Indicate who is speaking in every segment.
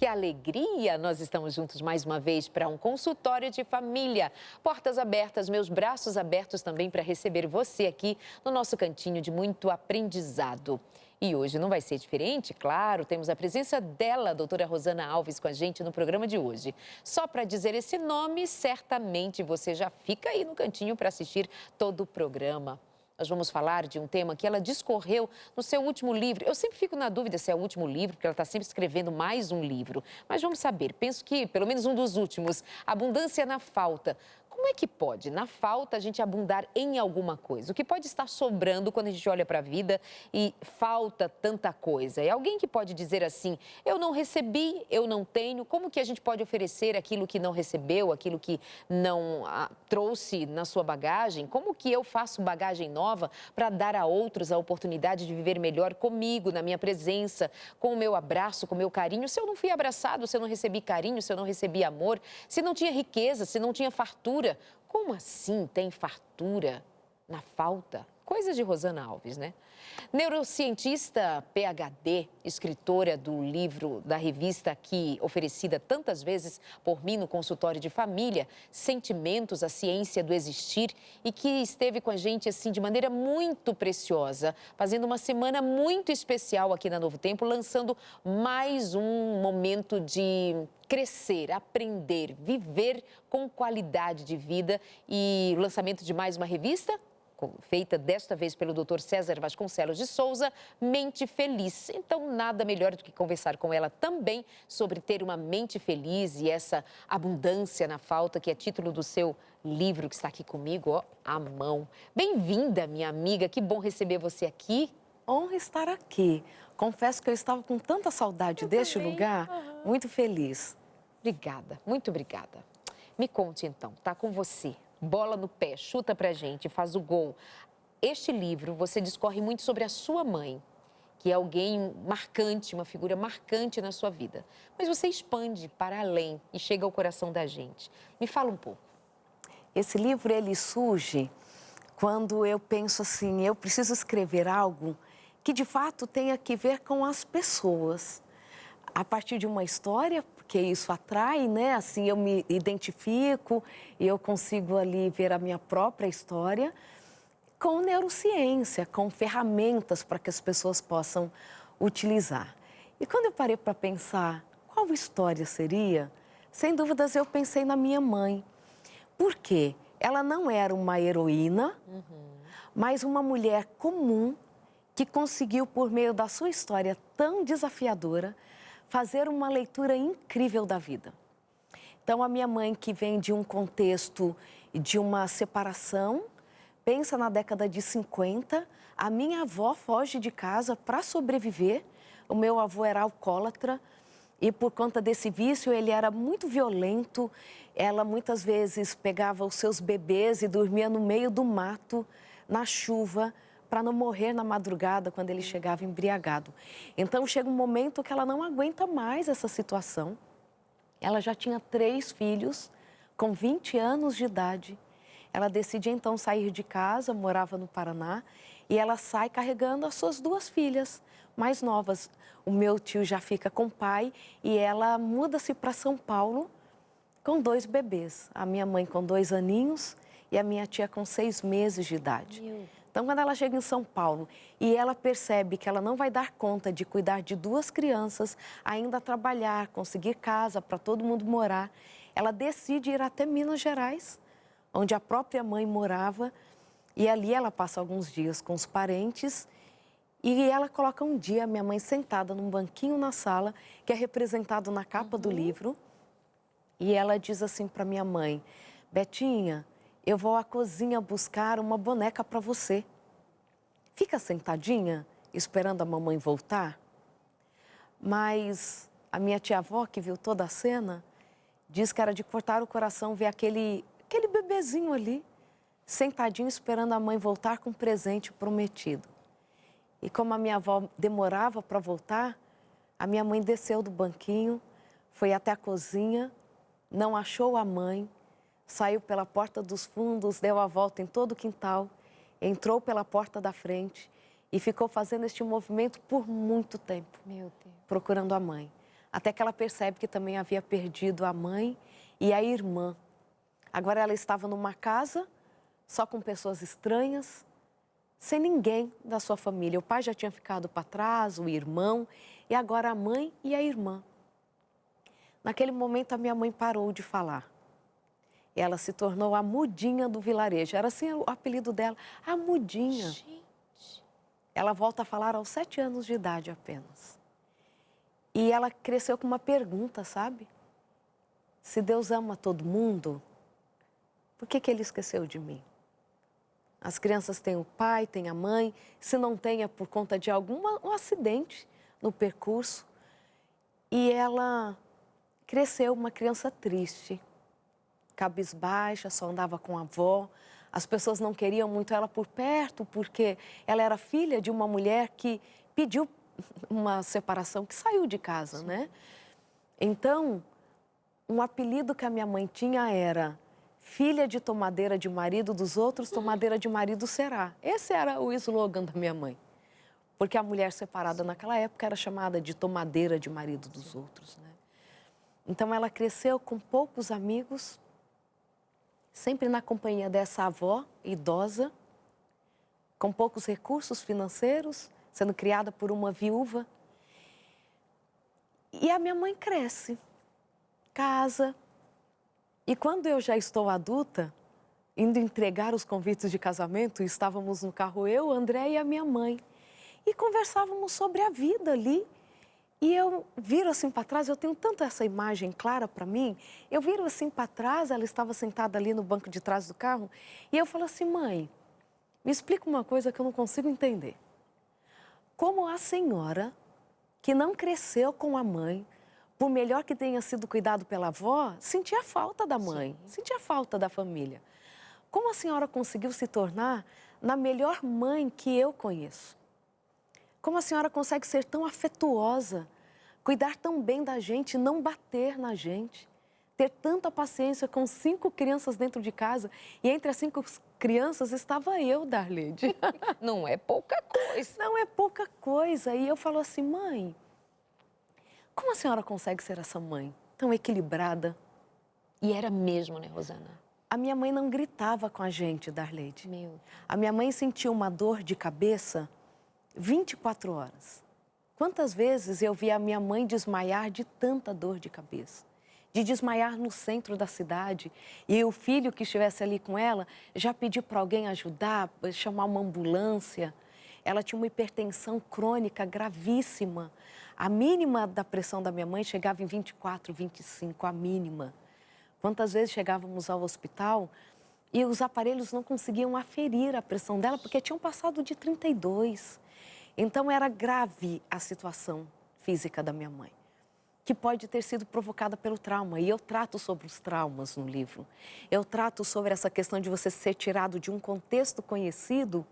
Speaker 1: Que alegria! Nós estamos juntos mais uma vez para um consultório de família. Portas abertas, meus braços abertos também para receber você aqui no nosso cantinho de muito aprendizado. E hoje não vai ser diferente, claro, temos a presença dela, a doutora Rosana Alves, com a gente no programa de hoje. Só para dizer esse nome, certamente você já fica aí no cantinho para assistir todo o programa. Nós vamos falar de um tema que ela discorreu no seu último livro. Eu sempre fico na dúvida se é o último livro, porque ela está sempre escrevendo mais um livro. Mas vamos saber, penso que pelo menos um dos últimos, Abundância na Falta. Como é que pode, na falta, a gente abundar em alguma coisa? O que pode estar sobrando quando a gente olha para a vida e falta tanta coisa? É alguém que pode dizer assim, eu não recebi, eu não tenho. Como que a gente pode oferecer aquilo que não recebeu, aquilo que não trouxe na sua bagagem? Como que eu faço bagagem nova para dar a outros a oportunidade de viver melhor comigo, na minha presença, com o meu abraço, com o meu carinho? Se eu não fui abraçado, se eu não recebi carinho, se eu não recebi amor, se não tinha riqueza, se não tinha fartura, como assim tem fartura na falta? Coisas de Rosana Alves, né? Neurocientista PhD, escritora do livro da revista aqui oferecida tantas vezes por mim no consultório de família, Sentimentos, a Ciência do Existir, e que esteve com a gente assim de maneira muito preciosa, fazendo uma semana muito especial aqui na Novo Tempo, lançando mais um momento de crescer, aprender, viver com qualidade de vida e o lançamento de mais uma revista feita desta vez pelo Dr. César Vasconcelos de Souza, Mente Feliz. Então, nada melhor do que conversar com ela também sobre ter uma mente feliz e essa abundância na falta, que é título do seu livro que está aqui comigo, ó, à mão. Bem-vinda, minha amiga, que bom receber você aqui.
Speaker 2: Honra estar aqui. Confesso que eu estava com tanta saudade deste lugar, muito feliz.
Speaker 1: Obrigada, muito obrigada. Me conte então, tá com você. Bola no pé, chuta pra gente, faz o gol. Este livro, você discorre muito sobre a sua mãe, que é alguém marcante, uma figura marcante na sua vida. Mas você expande para além e chega ao coração da gente. Me fala um pouco.
Speaker 2: Esse livro, ele surge quando eu penso assim, eu preciso escrever algo que de fato tenha que ver com as pessoas. A partir de uma história, porque isso atrai, né? Assim eu me identifico e eu consigo ali ver a minha própria história, com neurociência, com ferramentas para que as pessoas possam utilizar. E quando eu parei para pensar qual história seria, sem dúvidas eu pensei na minha mãe. Por quê? Ela não era uma heroína, mas uma mulher comum que conseguiu, por meio da sua história tão desafiadora, fazer uma leitura incrível da vida. Então, a minha mãe, que vem de um contexto de uma separação, pensa na década de 50, a minha avó foge de casa para sobreviver, o meu avô era alcoólatra e por conta desse vício ele era muito violento, ela muitas vezes pegava os seus bebês e dormia no meio do mato, na chuva, para não morrer na madrugada quando ele chegava embriagado. Então, chega um momento que ela não aguenta mais essa situação. Ela já tinha 3 filhos, com 20 anos de idade. Ela decide, então, sair de casa, morava no Paraná, e ela sai carregando as suas 2 filhas mais novas. O meu tio já fica com o pai e ela muda-se para São Paulo com 2 bebês. A minha mãe com 2 aninhos e a minha tia com 6 meses de idade. Então, quando ela chega em São Paulo e ela percebe que ela não vai dar conta de cuidar de 2 crianças, ainda trabalhar, conseguir casa para todo mundo morar, ela decide ir até Minas Gerais, onde a própria mãe morava, e ali ela passa alguns dias com os parentes, e ela coloca um dia a minha mãe sentada num banquinho na sala, que é representado na capa do livro, e ela diz assim para minha mãe, Betinha, eu vou à cozinha buscar uma boneca para você. Fica sentadinha, esperando a mamãe voltar. Mas a minha tia-avó, que viu toda a cena, diz que era de cortar o coração ver aquele bebezinho ali, sentadinho esperando a mãe voltar com o presente prometido. E como a minha avó demorava para voltar, a minha mãe desceu do banquinho, foi até a cozinha, não achou a mãe, saiu pela porta dos fundos, deu a volta em todo o quintal, entrou pela porta da frente e ficou fazendo este movimento por muito tempo, procurando a mãe. Até que ela percebe que também havia perdido a mãe e a irmã. Agora ela estava numa casa, só com pessoas estranhas, sem ninguém da sua família. O pai já tinha ficado para trás, o irmão, e agora a mãe e a irmã. Naquele momento, a minha mãe parou de falar. Ela se tornou a mudinha do vilarejo. Era assim o apelido dela, a mudinha.
Speaker 1: Gente.
Speaker 2: Ela volta a falar aos 7 anos de idade apenas. E ela cresceu com uma pergunta, sabe? Se Deus ama todo mundo, por que Ele esqueceu de mim? As crianças têm o pai, têm a mãe. Se não tem, é por conta de um acidente no percurso. E ela cresceu uma criança triste, cabisbaixa, só andava com a avó. As pessoas não queriam muito ela por perto, porque ela era filha de uma mulher que pediu uma separação, que saiu de casa, né? Então, um apelido que a minha mãe tinha era: filha de tomadeira de marido dos outros, tomadeira de marido será. Esse era o slogan da minha mãe. Porque a mulher separada naquela época era chamada de tomadeira de marido dos outros, né? Então, ela cresceu com poucos amigos, sempre na companhia dessa avó idosa, com poucos recursos financeiros, sendo criada por uma viúva. E a minha mãe cresce, casa. E quando eu já estou adulta, indo entregar os convites de casamento, estávamos no carro eu, o André e a minha mãe. E conversávamos sobre a vida ali. E eu viro assim para trás, eu tenho tanto essa imagem clara para mim. Eu viro assim para trás, ela estava sentada ali no banco de trás do carro. E eu falo assim: mãe, me explica uma coisa que eu não consigo entender. Como a senhora, que não cresceu com a mãe, por melhor que tenha sido cuidado pela avó, sentia falta da mãe, sentia falta da família. Como a senhora conseguiu se tornar na melhor mãe que eu conheço? Como a senhora consegue ser tão afetuosa, cuidar tão bem da gente, não bater na gente, ter tanta paciência com 5 crianças dentro de casa, e entre as 5 crianças estava eu, Darlede.
Speaker 1: Não é pouca coisa.
Speaker 2: Não é pouca coisa. E eu falo assim: mãe, como a senhora consegue ser essa mãe tão equilibrada?
Speaker 1: E era mesmo, né, Rosana?
Speaker 2: A minha mãe não gritava com a gente, Darlede.
Speaker 1: Meu.
Speaker 2: A minha mãe sentia uma dor de cabeça 24 horas. Quantas vezes eu vi a minha mãe desmaiar de tanta dor de cabeça? De desmaiar no centro da cidade, e o filho que estivesse ali com ela já pediu para alguém ajudar, chamar uma ambulância. Ela tinha uma hipertensão crônica gravíssima. A mínima da pressão da minha mãe chegava em 24, 25, a mínima. Quantas vezes chegávamos ao hospital e os aparelhos não conseguiam aferir a pressão dela porque tinham passado de 32. Então era grave a situação física da minha mãe, que pode ter sido provocada pelo trauma. E eu trato sobre os traumas no livro. Eu trato sobre essa questão de você ser tirado de um contexto conhecido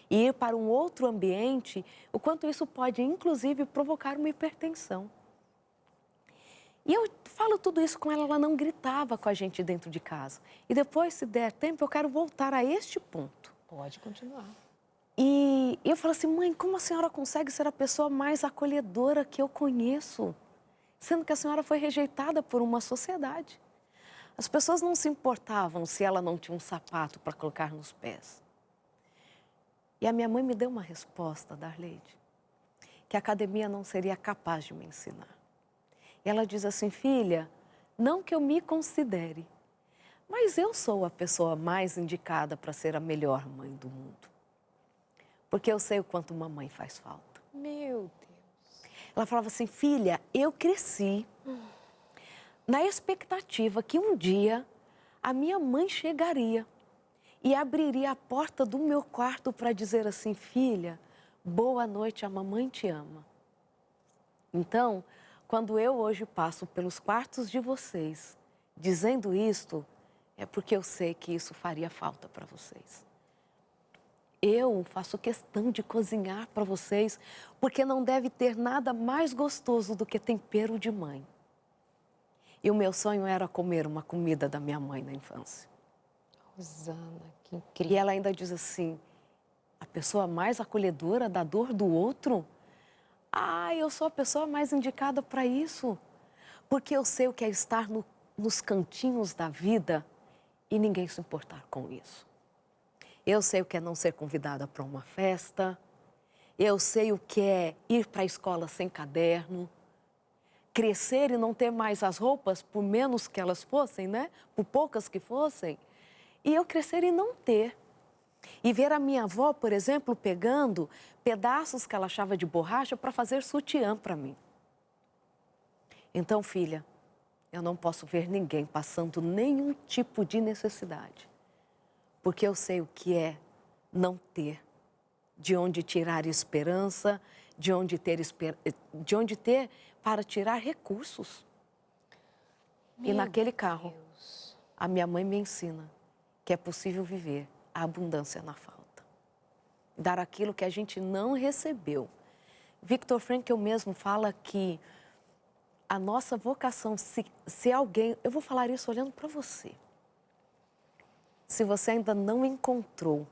Speaker 2: e ir para um outro ambiente, o quanto isso pode, inclusive, provocar uma hipertensão. E eu falo tudo isso com ela, ela não gritava com a gente dentro de casa. E depois, se der tempo, eu quero voltar a este ponto.
Speaker 1: Pode continuar.
Speaker 2: E eu falo assim: mãe, como a senhora consegue ser a pessoa mais acolhedora que eu conheço? Sendo que a senhora foi rejeitada por uma sociedade. As pessoas não se importavam se ela não tinha um sapato para colocar nos pés. E a minha mãe me deu uma resposta, Darlede, que a academia não seria capaz de me ensinar. E ela diz assim: filha, não que eu me considere, mas eu sou a pessoa mais indicada para ser a melhor mãe do mundo. Porque eu sei o quanto mamãe faz falta.
Speaker 1: Meu Deus.
Speaker 2: Ela falava assim: filha, eu cresci na expectativa que um dia a minha mãe chegaria e abriria a porta do meu quarto para dizer assim: filha, boa noite, a mamãe te ama. Então, quando eu hoje passo pelos quartos de vocês dizendo isto, é porque eu sei que isso faria falta para vocês. Eu faço questão de cozinhar para vocês, porque não deve ter nada mais gostoso do que tempero de mãe. E o meu sonho era comer uma comida da minha mãe na infância.
Speaker 1: Rosana, que
Speaker 2: E
Speaker 1: incrível.
Speaker 2: ela ainda diz assim: a pessoa mais acolhedora da dor do outro? Ah, eu sou a pessoa mais indicada para isso. Porque eu sei o que é estar nos cantinhos da vida e ninguém se importar com isso. Eu sei o que é não ser convidada para uma festa. Eu sei o que é ir para a escola sem caderno. Crescer e não ter mais as roupas, por menos que elas fossem, né? Por poucas que fossem. E eu crescer e não ter. E ver a minha avó, por exemplo, pegando pedaços que ela achava de borracha para fazer sutiã para mim. Então, filha, eu não posso ver ninguém passando nenhum tipo de necessidade. Porque eu sei o que é não ter, de onde tirar esperança, de onde ter para tirar recursos. E naquele carro, a minha mãe me ensina que é possível viver a abundância na falta. Dar aquilo que a gente não recebeu. Viktor Frankl mesmo fala que a nossa vocação, se alguém... Eu vou falar isso olhando para você. Se você ainda não encontrou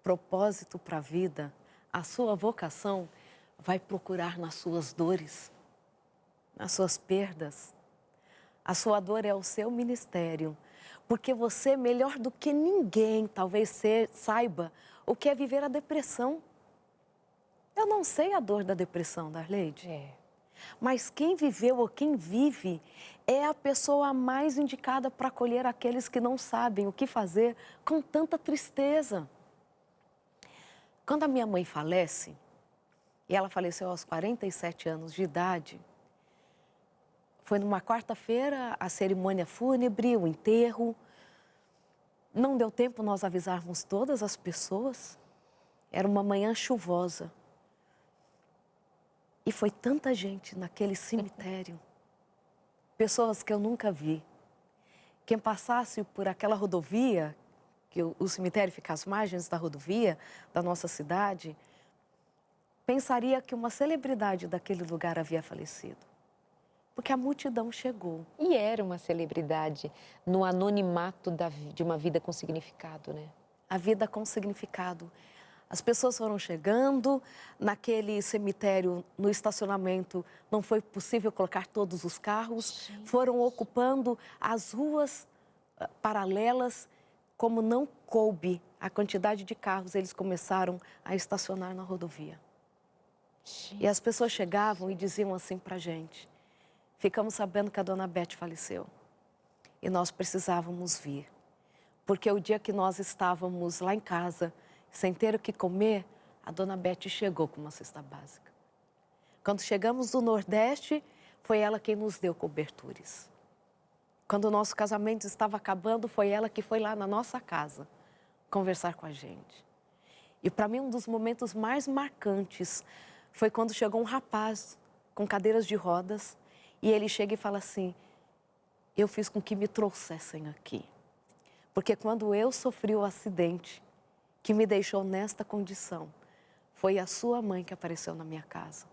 Speaker 2: propósito para a vida, a sua vocação vai procurar nas suas dores, nas suas perdas. A sua dor é o seu ministério, porque você, melhor do que ninguém, talvez saiba o que é viver a depressão. Eu não sei a dor da depressão, Darleide. Mas quem viveu ou quem vive é a pessoa mais indicada para acolher aqueles que não sabem o que fazer com tanta tristeza. Quando a minha mãe falece, e ela faleceu aos 47 anos de idade, foi numa quarta-feira a cerimônia fúnebre, o enterro. Não deu tempo nós avisarmos todas as pessoas. Era uma manhã chuvosa. E foi tanta gente naquele cemitério. Pessoas que eu nunca vi. Quem passasse por aquela rodovia, que o cemitério fica às margens da rodovia da nossa cidade, pensaria que uma celebridade daquele lugar havia falecido. Porque a multidão chegou.
Speaker 1: E era uma celebridade no anonimato de uma vida com significado, né?
Speaker 2: A vida com significado. As pessoas foram chegando, naquele cemitério, no estacionamento, não foi possível colocar todos os carros, foram ocupando as ruas paralelas, como não coube a quantidade de carros, eles começaram a estacionar na rodovia. E as pessoas chegavam e diziam assim pra gente: ficamos sabendo que a dona Beth faleceu e nós precisávamos vir, porque o dia que nós estávamos lá em casa, sem ter o que comer, a dona Beth chegou com uma cesta básica. Quando chegamos do Nordeste, foi ela quem nos deu cobertures. Quando o nosso casamento estava acabando, foi ela que foi lá na nossa casa conversar com a gente. E para mim, um dos momentos mais marcantes foi quando chegou um rapaz com cadeiras de rodas e ele chega e fala assim: eu fiz com que me trouxessem aqui. Porque quando eu sofri o acidente que me deixou nesta condição, foi a sua mãe que apareceu na minha casa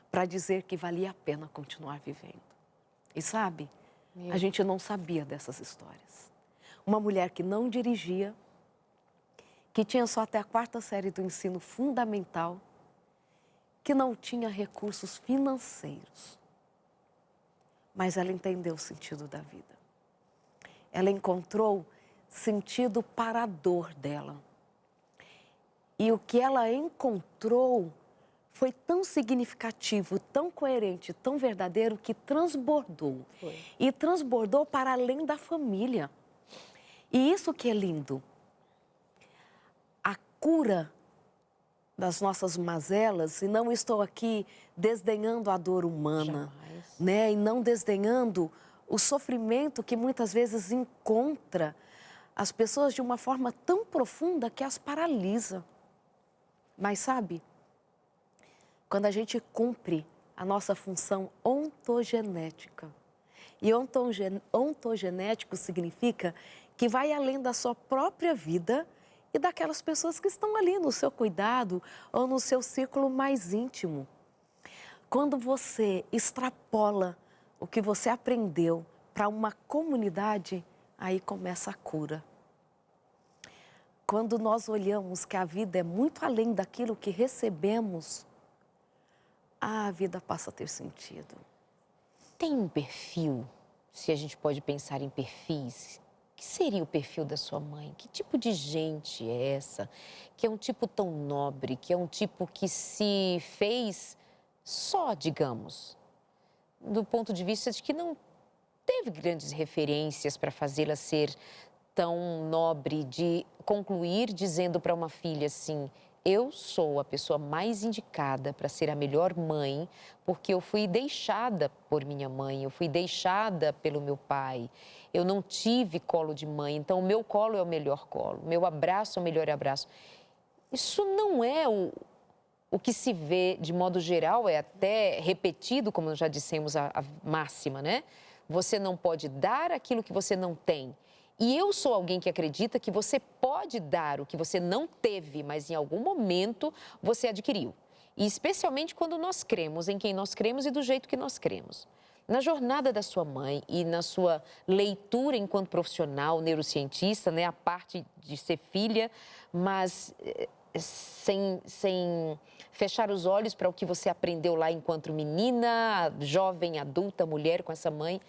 Speaker 2: para dizer que valia a pena continuar vivendo. E sabe, a gente não sabia dessas histórias. Uma mulher que não dirigia, que tinha só até a 4ª série do ensino fundamental, que não tinha recursos financeiros, mas ela entendeu o sentido da vida. Ela encontrou sentido para a dor dela. E o que ela encontrou foi tão significativo, tão coerente, tão verdadeiro, que transbordou. E transbordou para além da família. E isso que é lindo. A cura das nossas mazelas, e não estou aqui desdenhando a dor humana, né? E não desdenhando o sofrimento que muitas vezes encontra as pessoas de uma forma tão profunda que as paralisa. Mas sabe, quando a gente cumpre a nossa função ontogenética, e ontogenético significa que vai além da sua própria vida e daquelas pessoas que estão ali no seu cuidado ou no seu círculo mais íntimo. Quando você extrapola o que você aprendeu para uma comunidade, aí começa a cura. Quando nós olhamos que a vida é muito além daquilo que recebemos, a vida passa a ter sentido.
Speaker 1: tem um perfil, se a gente pode pensar em perfis, que seria o perfil da sua mãe? Que tipo de gente é essa? Que é um tipo tão nobre, que é um tipo que se fez só, digamos, do ponto de vista de que não teve grandes referências para fazê-la ser tão nobre, de concluir dizendo para uma filha assim: eu sou a pessoa mais indicada para ser a melhor mãe, porque eu fui deixada por minha mãe, eu fui deixada pelo meu pai, eu não tive colo de mãe, então o meu colo é o melhor colo, o meu abraço é o melhor abraço. Isso não é o que se vê de modo geral, é até repetido, como já dissemos, a máxima, né? Você não pode dar aquilo que você não tem. E eu sou alguém que acredita que você pode dar o que você não teve, mas em algum momento você adquiriu. E especialmente quando nós cremos em quem nós cremos e do jeito que nós cremos. Na jornada da sua mãe e na sua leitura enquanto profissional, neurocientista, né, a parte de ser filha, mas sem fechar os olhos para o que você aprendeu lá enquanto menina, jovem, adulta, mulher com essa mãe.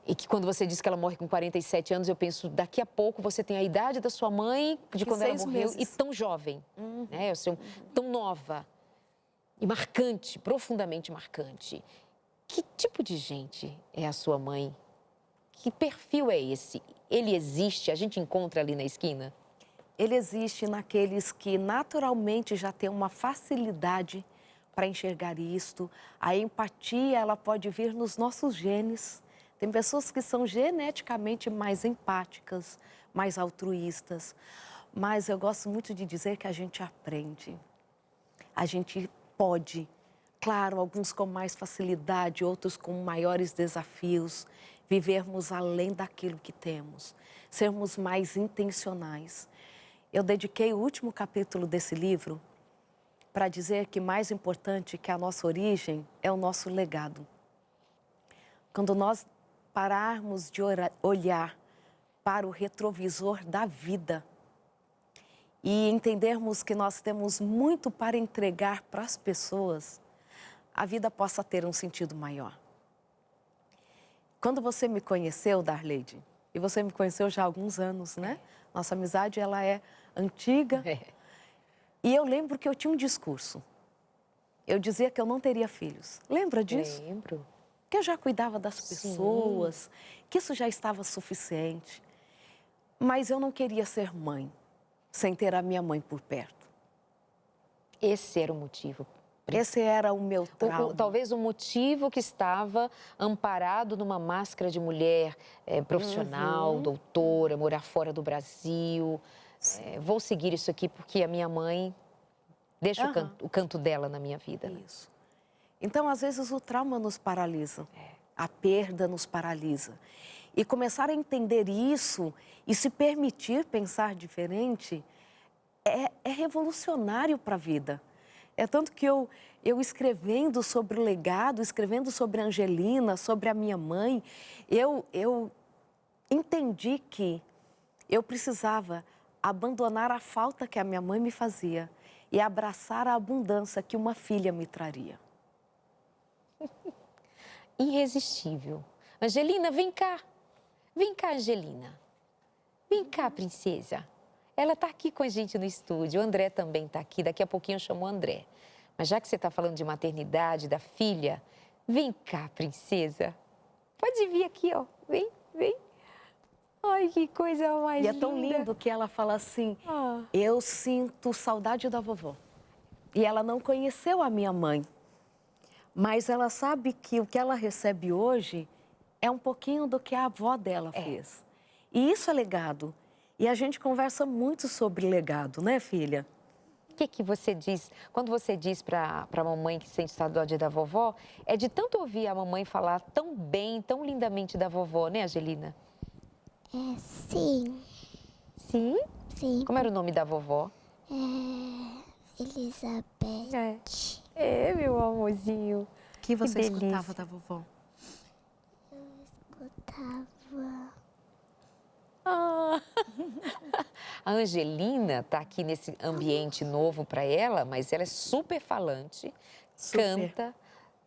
Speaker 1: E que quando você diz que ela morre com 47 anos, eu penso, daqui a pouco você tem a idade da sua mãe, de quando ela morreu, e tão jovem, né? Tão nova e marcante, profundamente marcante. Que tipo de gente é a sua mãe? Que perfil é esse? Ele existe? A gente encontra ali na esquina?
Speaker 2: Ele existe naqueles que naturalmente já têm uma facilidade para enxergar isto. A empatia, ela pode vir nos nossos genes. Tem pessoas que são geneticamente mais empáticas, mais altruístas. Mas eu gosto muito de dizer que a gente aprende. A gente pode. Claro, alguns com mais facilidade, outros com maiores desafios. Vivermos além daquilo que temos. Sermos mais intencionais. Eu dediquei o último capítulo desse livro para dizer que mais importante que a nossa origem é o nosso legado. Quando nós pararmos de olhar para o retrovisor da vida e entendermos que nós temos muito para entregar para as pessoas, a vida possa ter um sentido maior. Quando você me conheceu, Darleide, e você me conheceu já há alguns anos, né? Nossa amizade, ela é antiga. E eu lembro que eu tinha um discurso. Eu dizia que eu não teria filhos. Lembra disso?
Speaker 1: Lembro.
Speaker 2: Que eu já cuidava das pessoas, que isso já estava suficiente. Mas eu não queria ser mãe, sem ter a minha mãe por perto.
Speaker 1: Esse era o motivo.
Speaker 2: Esse era o meu trauma.
Speaker 1: Talvez o motivo que estava amparado numa máscara de mulher profissional, doutora, morar fora do Brasil. Vou seguir isso aqui porque a minha mãe deixa o canto dela na minha vida.
Speaker 2: Isso. Então, às vezes, o trauma nos paralisa. A perda nos paralisa. E começar a entender isso e se permitir pensar diferente é revolucionário para a vida. É tanto que eu escrevendo sobre o legado, escrevendo sobre a Angelina, sobre a minha mãe, eu entendi que eu precisava abandonar a falta que a minha mãe me fazia e abraçar a abundância que uma filha me traria.
Speaker 1: Irresistível. Angelina, vem cá. Vem cá, Angelina. Vem cá, princesa. Ela está aqui com a gente no estúdio. O André também está aqui. Daqui a pouquinho eu chamo o André. Mas já que você está falando de maternidade, da filha, vem cá, princesa. Pode vir aqui, ó. Vem, vem. Ai, que coisa mais linda.
Speaker 2: E é tão lindo que ela fala assim, eu sinto saudade da vovó. E ela não conheceu a minha mãe. Mas ela sabe que o que ela recebe hoje é um pouquinho do que a avó dela fez. E isso é legado. E a gente conversa muito sobre legado, né, filha?
Speaker 1: O que você diz, quando você diz para a mamãe que sente saudade da vovó, é de tanto ouvir a mamãe falar tão bem, tão lindamente da vovó, né, Angelina?
Speaker 3: Sim.
Speaker 1: Sim?
Speaker 3: Sim.
Speaker 1: Como era o nome da vovó?
Speaker 3: Elizabeth.
Speaker 1: Meu amorzinho.
Speaker 2: O que você
Speaker 1: delícia.
Speaker 2: escutava da vovó?
Speaker 3: Eu escutava.
Speaker 1: A Angelina está aqui nesse ambiente novo para ela, mas ela é super falante, canta,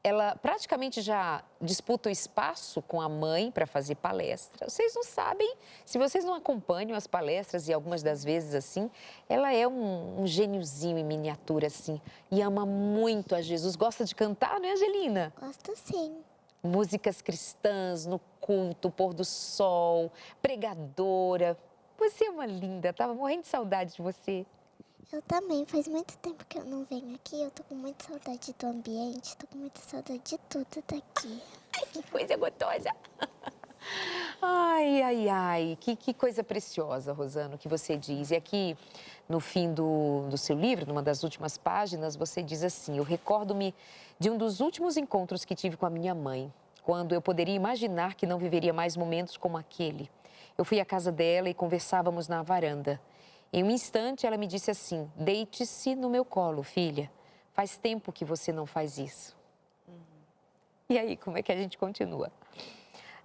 Speaker 1: ela praticamente já disputa o espaço com a mãe para fazer palestra. Vocês não sabem, se vocês não acompanham as palestras, e algumas das vezes assim, ela é um gêniozinho em miniatura, assim, e ama muito a Jesus. Gosta de cantar, né, Angelina?
Speaker 3: Gosto sim.
Speaker 1: Músicas cristãs no culto, pôr do sol, pregadora. Você é uma linda, tava morrendo de saudade de você.
Speaker 3: Eu também. Faz muito tempo que eu não venho aqui. Eu tô com muita saudade do ambiente. Tô com muita saudade de tudo daqui.
Speaker 1: Que coisa gostosa. Ai, ai, ai, que coisa preciosa, Rosana, que você diz. E aqui, no fim do seu livro, numa das últimas páginas, você diz assim: eu recordo-me de um dos últimos encontros que tive com a minha mãe, quando eu poderia imaginar que não viveria mais momentos como aquele. Eu fui à casa dela e conversávamos na varanda. Em um instante, ela me disse assim: deite-se no meu colo, filha. Faz tempo que você não faz isso. E aí, como é que a gente continua?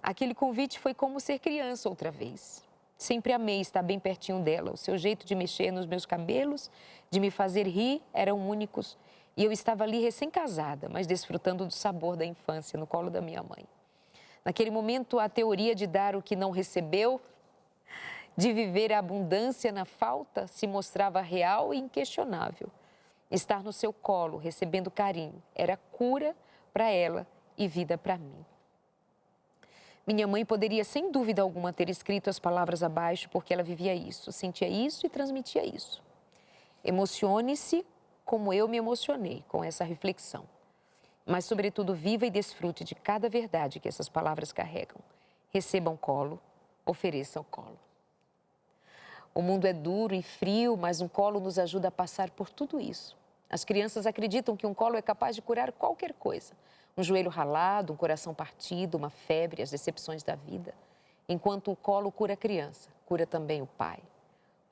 Speaker 1: Aquele convite foi como ser criança outra vez. Sempre amei estar bem pertinho dela. O seu jeito de mexer nos meus cabelos, de me fazer rir, eram únicos. E eu estava ali recém-casada, mas desfrutando do sabor da infância no colo da minha mãe. Naquele momento, a teoria de dar o que não recebeu, de viver a abundância na falta, se mostrava real e inquestionável. Estar no seu colo, recebendo carinho, era cura para ela e vida para mim. Minha mãe poderia, sem dúvida alguma, ter escrito as palavras abaixo, porque ela vivia isso, sentia isso e transmitia isso. Emocione-se como eu me emocionei com essa reflexão. Mas, sobretudo, viva e desfrute de cada verdade que essas palavras carregam. Recebam colo, ofereçam colo. O mundo é duro e frio, mas um colo nos ajuda a passar por tudo isso. As crianças acreditam que um colo é capaz de curar qualquer coisa. Um joelho ralado, um coração partido, uma febre, as decepções da vida. Enquanto o colo cura a criança, cura também o pai.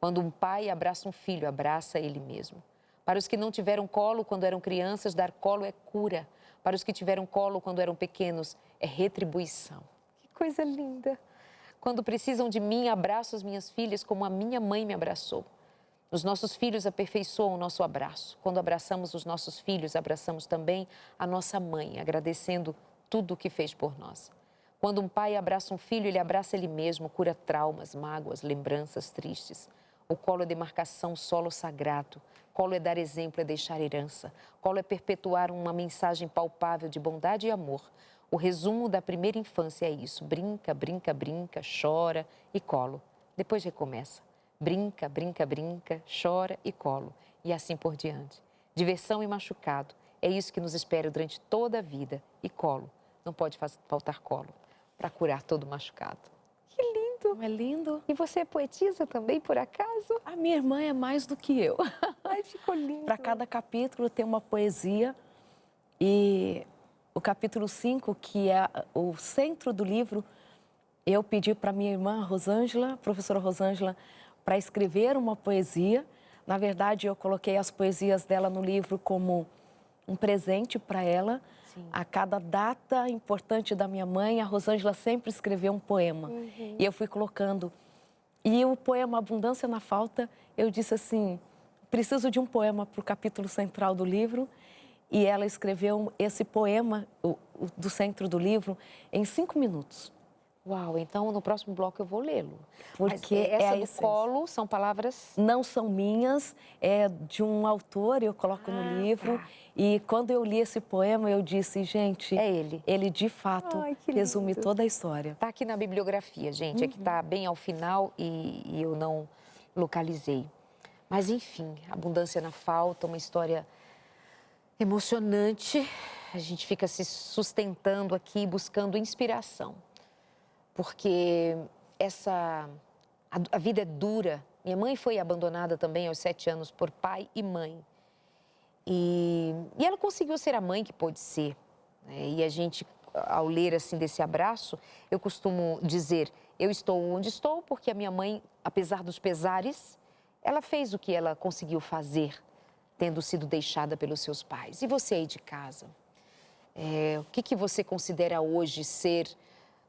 Speaker 1: Quando um pai abraça um filho, abraça ele mesmo. Para os que não tiveram colo quando eram crianças, dar colo é cura. Para os que tiveram colo quando eram pequenos, é retribuição. Que coisa linda! Quando precisam de mim, abraço as minhas filhas como a minha mãe me abraçou. Os nossos filhos aperfeiçoam o nosso abraço. Quando abraçamos os nossos filhos, abraçamos também a nossa mãe, agradecendo tudo o que fez por nós. Quando um pai abraça um filho, ele abraça ele mesmo, cura traumas, mágoas, lembranças tristes. O colo é demarcação, solo sagrado. Colo é dar exemplo, é deixar herança. Colo é perpetuar uma mensagem palpável de bondade e amor. O resumo da primeira infância é isso: brinca, brinca, brinca, chora e colo. Depois recomeça. Brinca, brinca, brinca, chora e colo. E assim por diante. Diversão e machucado. É isso que nos espera durante toda a vida. E colo. Não pode faltar colo para curar todo machucado. Que lindo!
Speaker 2: Não é lindo?
Speaker 1: E você é poetisa também, por acaso?
Speaker 2: A minha irmã é mais do que eu.
Speaker 1: Ai, ficou lindo.
Speaker 2: Para cada capítulo tem uma poesia e o capítulo 5, que é o centro do livro, eu pedi para minha irmã Rosângela, professora Rosângela, para escrever uma poesia. Na verdade, eu coloquei as poesias dela no livro como um presente para ela. Sim. A cada data importante da minha mãe, a Rosângela sempre escreveu um poema. E eu fui colocando. E o poema Abundância na Falta, eu disse assim, preciso de um poema para o capítulo central do livro. E ela escreveu esse poema do centro do livro em 5 minutos.
Speaker 1: Uau, então no próximo bloco eu vou lê-lo.
Speaker 2: Porque
Speaker 1: essa do colo são palavras...
Speaker 2: Não são minhas, é de um autor, eu coloco no livro. Tá. E quando eu li esse poema, eu disse, gente... É ele. Ele, de fato, resume toda a história.
Speaker 1: Está aqui na bibliografia, gente. Aqui está bem ao final e eu não localizei. Mas, enfim, Abundância na Falta, uma história emocionante. A gente fica se sustentando aqui, buscando inspiração. Porque a vida é dura. Minha mãe foi abandonada também aos 7 anos por pai e mãe. E ela conseguiu ser a mãe que pôde ser. Né? E a gente, ao ler assim desse abraço, eu costumo dizer, eu estou onde estou porque a minha mãe, apesar dos pesares, ela fez o que ela conseguiu fazer, tendo sido deixada pelos seus pais. E você aí de casa? O que você considera hoje ser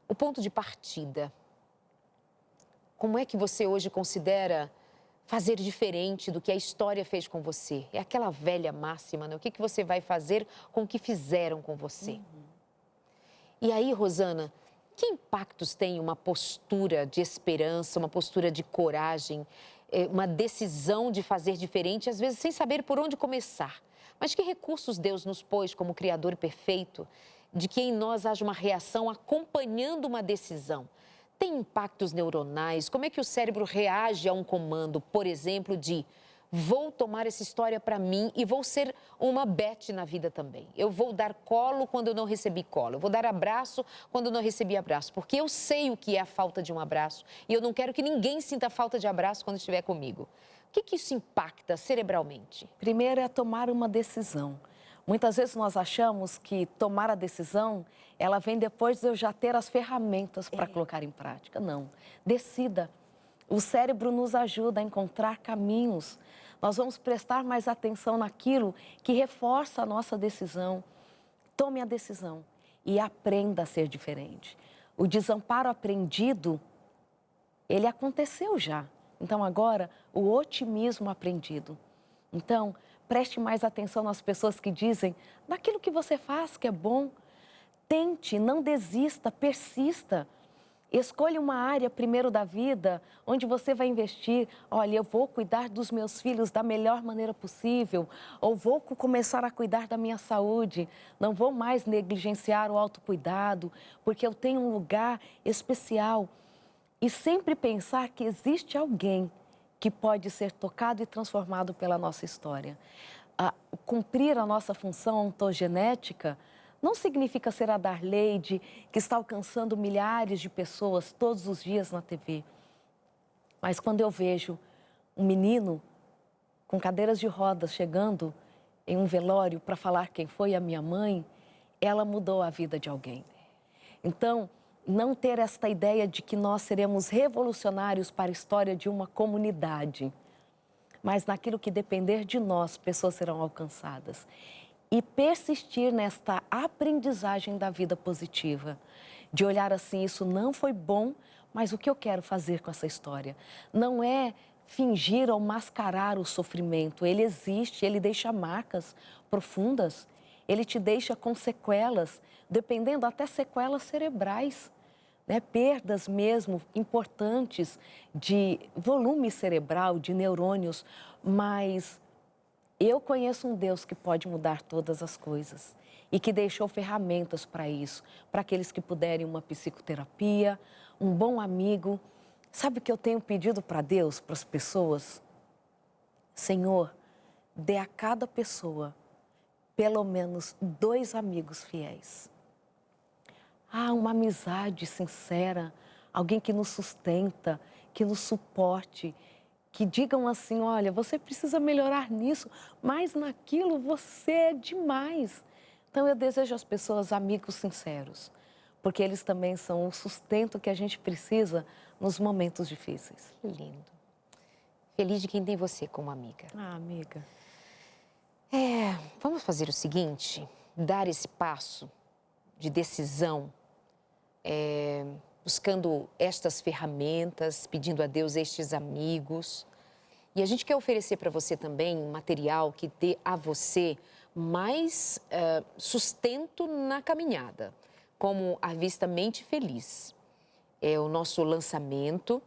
Speaker 1: o ponto de partida? Como é que você hoje considera fazer diferente do que a história fez com você. É aquela velha máxima, né? O que você vai fazer com o que fizeram com você? E aí, Rosana, que impactos tem uma postura de esperança, uma postura de coragem, uma decisão de fazer diferente, às vezes sem saber por onde começar? Mas que recursos Deus nos pôs como Criador perfeito, de que em nós haja uma reação acompanhando uma decisão? Tem impactos neuronais? Como é que o cérebro reage a um comando, por exemplo, de vou tomar essa história para mim e vou ser uma Beth na vida também. Eu vou dar colo quando eu não recebi colo. Eu vou dar abraço quando eu não recebi abraço. Porque eu sei o que é a falta de um abraço e eu não quero que ninguém sinta falta de abraço quando estiver comigo. O que isso impacta cerebralmente?
Speaker 2: Primeiro é tomar uma decisão. Muitas vezes nós achamos que tomar a decisão, ela vem depois de eu já ter as ferramentas para colocar em prática. Não. Decida. O cérebro nos ajuda a encontrar caminhos. Nós vamos prestar mais atenção naquilo que reforça a nossa decisão. Tome a decisão e aprenda a ser diferente. O desamparo aprendido, ele aconteceu já. Então, agora, o otimismo aprendido. Então, preste mais atenção nas pessoas que dizem daquilo que você faz que é bom. Tente, não desista, persista. Escolha uma área primeiro da vida onde você vai investir. Olha, eu vou cuidar dos meus filhos da melhor maneira possível, ou vou começar a cuidar da minha saúde. Não vou mais negligenciar o autocuidado, porque eu tenho um lugar especial. E sempre pensar que existe alguém que pode ser tocado e transformado pela nossa história. Cumprir a nossa função ontogenética não significa ser a Darleide, que está alcançando milhares de pessoas todos os dias na TV. Mas quando eu vejo um menino com cadeiras de rodas chegando em um velório para falar quem foi a minha mãe, ela mudou a vida de alguém. Então, não ter esta ideia de que nós seremos revolucionários para a história de uma comunidade, mas naquilo que depender de nós, pessoas serão alcançadas. E persistir nesta aprendizagem da vida positiva, de olhar assim, isso não foi bom, mas o que eu quero fazer com essa história? Não é fingir ou mascarar o sofrimento, ele existe, ele deixa marcas profundas, ele te deixa com sequelas, dependendo até sequelas cerebrais, né? Perdas mesmo importantes de volume cerebral, de neurônios, mas eu conheço um Deus que pode mudar todas as coisas e que deixou ferramentas para isso, para aqueles que puderem uma psicoterapia, um bom amigo. Sabe o que eu tenho pedido para Deus, para as pessoas? Senhor, dê a cada pessoa pelo menos 2 amigos fiéis. Uma amizade sincera, alguém que nos sustenta, que nos suporte, que digam assim, olha, você precisa melhorar nisso, mas naquilo você é demais. Então eu desejo às pessoas amigos sinceros, porque eles também são o sustento que a gente precisa nos momentos difíceis.
Speaker 1: Que lindo. Feliz de quem tem você como amiga.
Speaker 2: Amiga.
Speaker 1: Vamos fazer o seguinte, dar esse passo de decisão, buscando estas ferramentas, pedindo a Deus estes amigos. E a gente quer oferecer para você também um material que dê a você mais sustento na caminhada, como a revista Mente Feliz. É o nosso lançamento,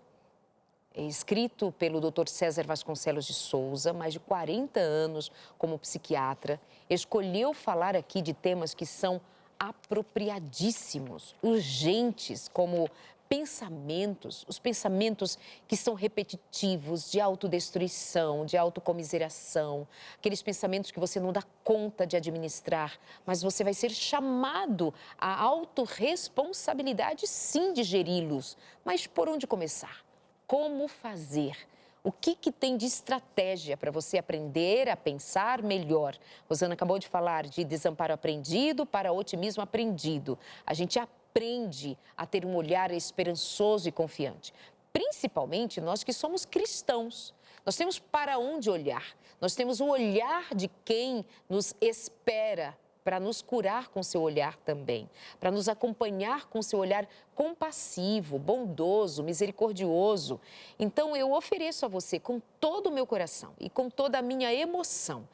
Speaker 1: escrito pelo Dr. César Vasconcelos de Souza, mais de 40 anos como psiquiatra, escolheu falar aqui de temas que são apropriadíssimos, urgentes, como pensamentos, os pensamentos que são repetitivos, de autodestruição, de autocomiseração, aqueles pensamentos que você não dá conta de administrar, mas você vai ser chamado à autorresponsabilidade, sim, de geri-los. Mas por onde começar? Como fazer? O que tem de estratégia para você aprender a pensar melhor? Rosana acabou de falar de desamparo aprendido para otimismo aprendido. A gente aprende a ter um olhar esperançoso e confiante. Principalmente nós que somos cristãos. Nós temos para onde olhar. Nós temos o olhar de quem nos espera para nos curar com seu olhar também, para nos acompanhar com seu olhar compassivo, bondoso, misericordioso. Então, eu ofereço a você com todo o meu coração e com toda a minha emoção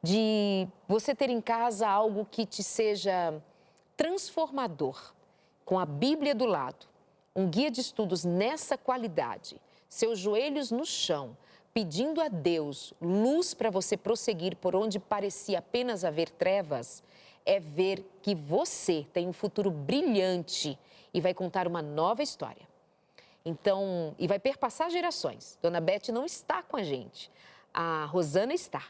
Speaker 1: de você ter em casa algo que te seja transformador, com a Bíblia do lado, um guia de estudos nessa qualidade, seus joelhos no chão, pedindo a Deus luz para você prosseguir por onde parecia apenas haver trevas, é ver que você tem um futuro brilhante e vai contar uma nova história. Então, e vai perpassar gerações. Dona Beth não está com a gente. A Rosana está.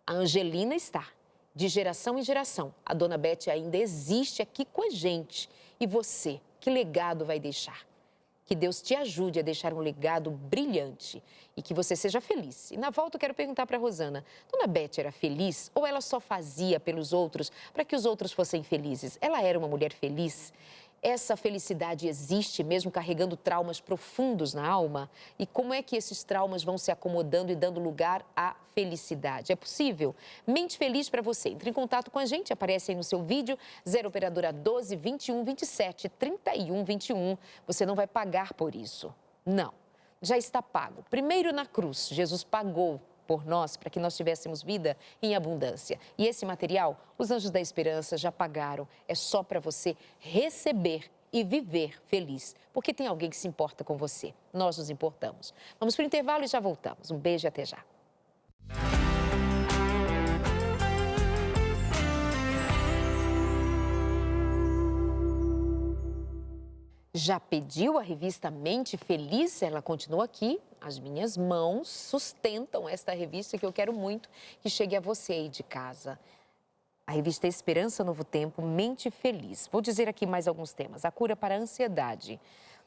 Speaker 1: A Angelina está. De geração em geração, a Dona Beth ainda existe aqui com a gente. E você, que legado vai deixar? Que Deus te ajude a deixar um legado brilhante e que você seja feliz. E na volta eu quero perguntar para a Rosana, Dona Beth era feliz ou ela só fazia pelos outros para que os outros fossem felizes? Ela era uma mulher feliz? Essa felicidade existe mesmo carregando traumas profundos na alma? E como é que esses traumas vão se acomodando e dando lugar à felicidade? É possível? Mente Feliz para você. Entre em contato com a gente, aparece aí no seu vídeo, 0 operadora 12 21 27 31 21. Você não vai pagar por isso. Não, já está pago. Primeiro na cruz, Jesus pagou por nós, para que nós tivéssemos vida em abundância. E esse material, os Anjos da Esperança já pagaram. É só para você receber e viver feliz, porque tem alguém que se importa com você. Nós nos importamos. Vamos para o intervalo e já voltamos. Um beijo e até já. Já pediu a revista Mente Feliz? Ela continua aqui. As minhas mãos sustentam esta revista que eu quero muito que chegue a você aí de casa. A revista Esperança Novo Tempo, Mente Feliz. Vou dizer aqui mais alguns temas. A cura para a ansiedade.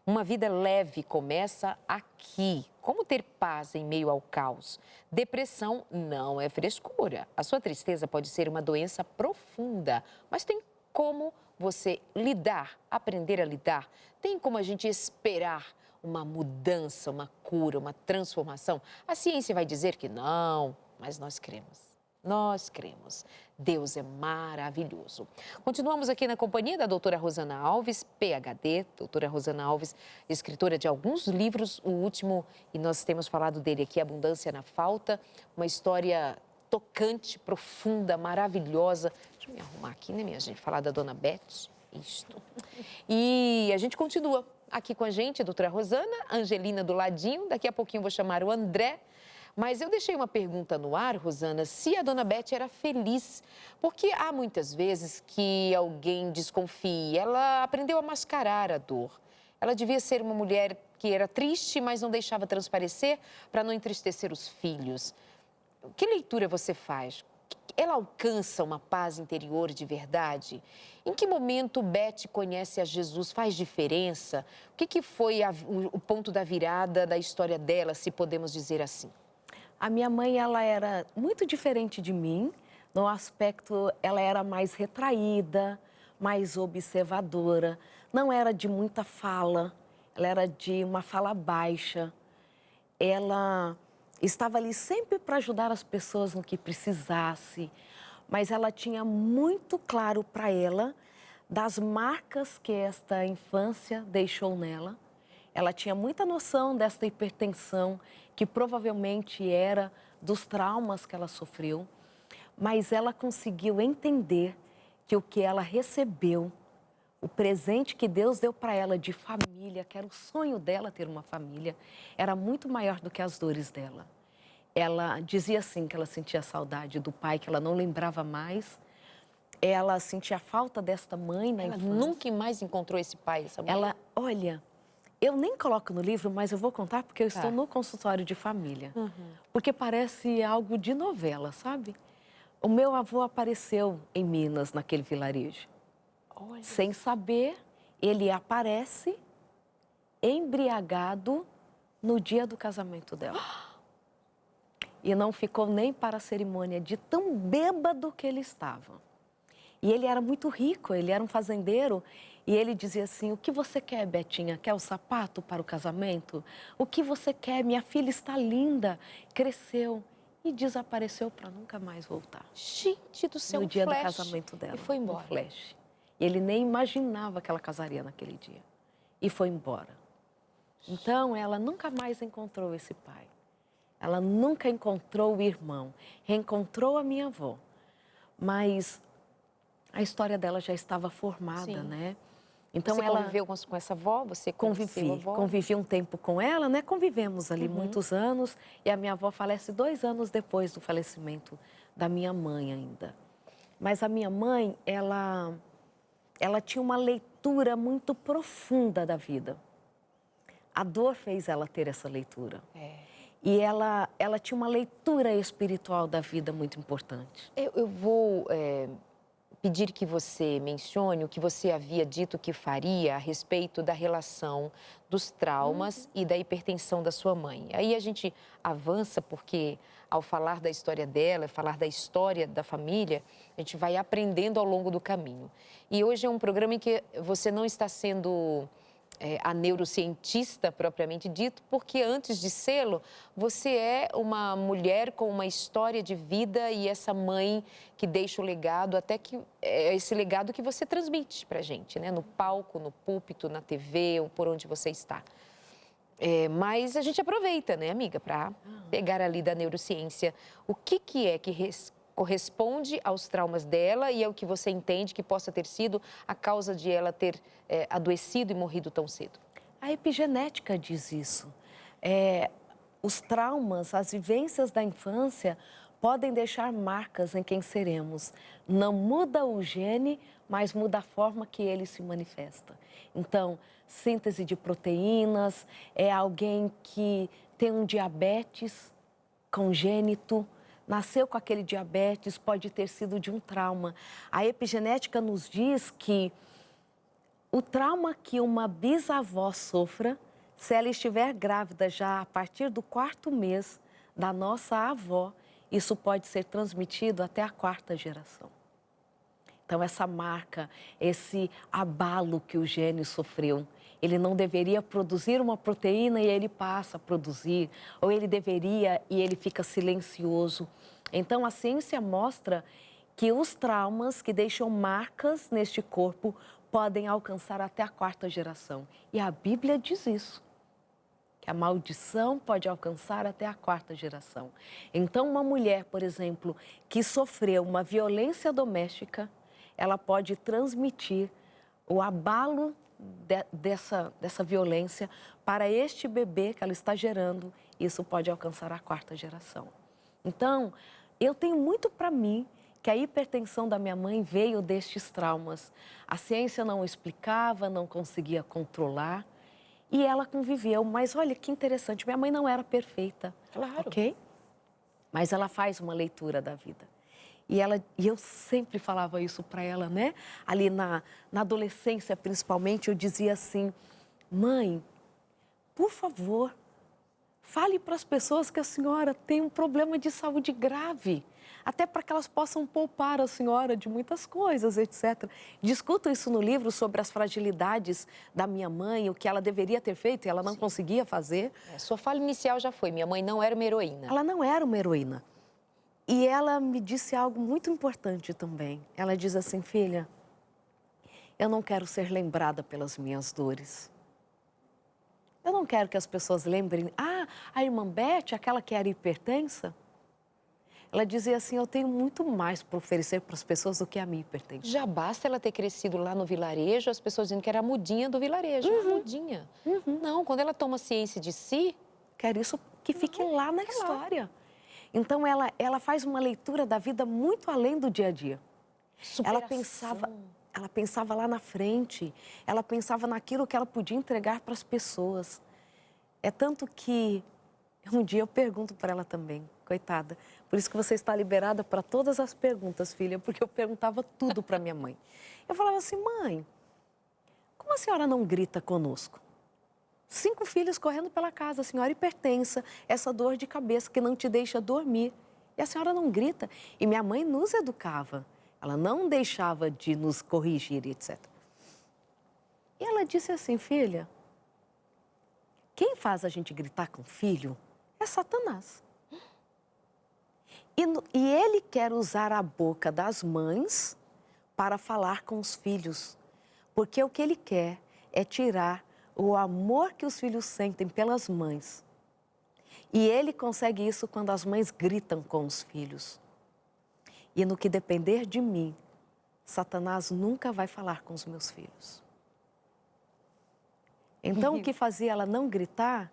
Speaker 1: Uma vida leve começa aqui. Como ter paz em meio ao caos? Depressão não é frescura. A sua tristeza pode ser uma doença profunda, mas tem como você lidar, aprender a lidar. Tem como a gente esperar uma mudança, uma cura, uma transformação? A ciência vai dizer que não, mas nós cremos. Nós cremos. Deus é maravilhoso. Continuamos aqui na companhia da doutora Rosana Alves, PhD. Doutora Rosana Alves, escritora de alguns livros. O último, e nós temos falado dele aqui, Abundância na Falta. Uma história tocante, profunda, maravilhosa. Deixa eu me arrumar aqui, né, minha gente? Falar da Dona Beth. Isto. E a gente continua aqui com a gente, a doutora Rosana, a Angelina do ladinho. Daqui a pouquinho eu vou chamar o André. Mas eu deixei uma pergunta no ar, Rosana, se a Dona Beth era feliz. Porque há muitas vezes que alguém desconfia. Ela aprendeu a mascarar a dor. Ela devia ser uma mulher que era triste, mas não deixava transparecer para não entristecer os filhos. Que leitura você faz? Ela alcança uma paz interior de verdade? Em que momento Beth conhece a Jesus? Faz diferença? O que foi o ponto da virada da história dela, se podemos dizer assim?
Speaker 2: A minha mãe, ela era muito diferente de mim. No aspecto, ela era mais retraída, mais observadora. Não era de muita fala, ela era de uma fala baixa. Ela estava ali sempre para ajudar as pessoas no que precisasse, mas ela tinha muito claro para ela das marcas que esta infância deixou nela. Ela tinha muita noção desta hipertensão, que provavelmente era dos traumas que ela sofreu, mas ela conseguiu entender que o que ela recebeu, o presente que Deus deu para ela de família, que era o sonho dela ter uma família, era muito maior do que as dores dela. Ela dizia assim que ela sentia saudade do pai, que ela não lembrava mais. Ela sentia falta desta mãe na infância.
Speaker 1: Ela nunca mais encontrou esse pai, essa mãe?
Speaker 2: Ela, olha, eu nem coloco no livro, mas eu vou contar porque eu estou no consultório de família. Porque parece algo de novela, sabe? O meu avô apareceu em Minas, naquele vilarejo.
Speaker 1: Olha.
Speaker 2: Sem saber, ele aparece embriagado no dia do casamento dela. E não ficou nem para a cerimônia, de tão bêbado que ele estava. E ele era muito rico, ele era um fazendeiro. E ele dizia assim, o que você quer, Betinha? Quer o sapato para o casamento? O que você quer? Minha filha está linda, cresceu. e desapareceu para nunca mais voltar.
Speaker 1: Gente do céu,
Speaker 2: No dia do
Speaker 1: flash.
Speaker 2: casamento dela.
Speaker 1: E foi embora.
Speaker 2: Um flash. E ele nem imaginava que ela casaria naquele dia. E foi embora. Então, ela nunca mais encontrou esse pai. Ela nunca encontrou o irmão. Reencontrou a minha avó. Mas a história dela já estava formada,
Speaker 1: Sim.
Speaker 2: né? Então,
Speaker 1: Você
Speaker 2: ela
Speaker 1: conviveu com essa avó? Você conheceu a avó?
Speaker 2: convivi um tempo com ela, né? Convivemos ali muitos anos. E a minha avó falece 2 anos depois do falecimento da minha mãe ainda. Mas a minha mãe, ela tinha uma leitura muito profunda da vida. A dor fez ela ter essa leitura. E ela tinha uma leitura espiritual da vida muito importante.
Speaker 1: Eu vou pedir que você mencione o que você havia dito que faria a respeito da relação dos traumas e da hipertensão da sua mãe. Aí a gente avança porque, ao falar da história dela, falar da história da família, a gente vai aprendendo ao longo do caminho. E hoje é um programa em que você não está sendo a neurocientista propriamente dito, porque antes de sê-lo, você é uma mulher com uma história de vida e essa mãe que deixa o legado, até que é esse legado que você transmite pra gente, né? No palco, no púlpito, na TV, ou por onde você está. Mas a gente aproveita, né, amiga, para pegar ali da neurociência o que é que corresponde aos traumas dela e ao que você entende que possa ter sido a causa de ela ter adoecido e morrido tão cedo.
Speaker 2: A epigenética diz isso. Os traumas, as vivências da infância podem deixar marcas em quem seremos. Não muda o gene, mas muda a forma que ele se manifesta. Então, síntese de proteínas, é alguém que tem um diabetes congênito, nasceu com aquele diabetes, pode ter sido de um trauma. A epigenética nos diz que o trauma que uma bisavó sofra, se ela estiver grávida já a partir do 4º mês da nossa avó, isso pode ser transmitido até a 4ª geração. Então, essa marca, esse abalo que o gene sofreu, ele não deveria produzir uma proteína e ele passa a produzir, ou ele deveria e ele fica silencioso. Então, a ciência mostra que os traumas que deixam marcas neste corpo podem alcançar até a 4ª geração. E a Bíblia diz isso, que a maldição pode alcançar até a 4ª geração. Então, uma mulher, por exemplo, que sofreu uma violência doméstica, ela pode transmitir o abalo dessa violência para este bebê que ela está gerando. Isso pode alcançar a 4ª geração. Então, eu tenho muito para mim que a hipertensão da minha mãe veio destes traumas. A ciência não explicava, não conseguia controlar e ela conviveu. Mas olha que interessante, minha mãe não era perfeita,
Speaker 1: Claro.
Speaker 2: ok? Mas ela faz uma leitura da vida. E eu sempre falava isso para ela, né? Ali na adolescência, principalmente, eu dizia assim: mãe, por favor, fale para as pessoas que a senhora tem um problema de saúde grave, até para que elas possam poupar a senhora de muitas coisas, etc. Discuto isso no livro sobre as fragilidades da minha mãe, o que ela deveria ter feito e ela não conseguia fazer.
Speaker 1: Sua fala inicial já foi: minha mãe não era uma heroína.
Speaker 2: Ela não era uma heroína. E ela me disse algo muito importante também. Ela diz assim: filha, eu não quero ser lembrada pelas minhas dores. Eu não quero que as pessoas lembrem, a irmã Beth, aquela que era hipertensa. Ela dizia assim: eu tenho muito mais para oferecer para as pessoas do que a minha hipertensão.
Speaker 1: Já basta ela ter crescido lá no vilarejo, as pessoas dizendo que era a mudinha do vilarejo. A mudinha. Não, quando ela toma ciência de si...
Speaker 2: Quero isso que fique lá na história. Então, ela faz uma leitura da vida muito além do dia a dia.
Speaker 1: Superação.
Speaker 2: Ela pensava lá na frente, ela pensava naquilo que ela podia entregar para as pessoas. É tanto que um dia eu pergunto para ela também, coitada, por isso que você está liberada para todas as perguntas, filha, porque eu perguntava tudo para minha mãe. Eu falava assim: mãe, como a senhora não grita conosco? 5 filhos correndo pela casa, a senhora hipertensa, essa dor de cabeça que não te deixa dormir. E a senhora não grita. E minha mãe nos educava. Ela não deixava de nos corrigir, etc. E ela disse assim: filha, quem faz a gente gritar com o filho é Satanás. E ele quer usar a boca das mães para falar com os filhos, porque o que ele quer é tirar o amor que os filhos sentem pelas mães. E ele consegue isso quando as mães gritam com os filhos. E no que depender de mim, Satanás nunca vai falar com os meus filhos. Então, o que fazia ela não gritar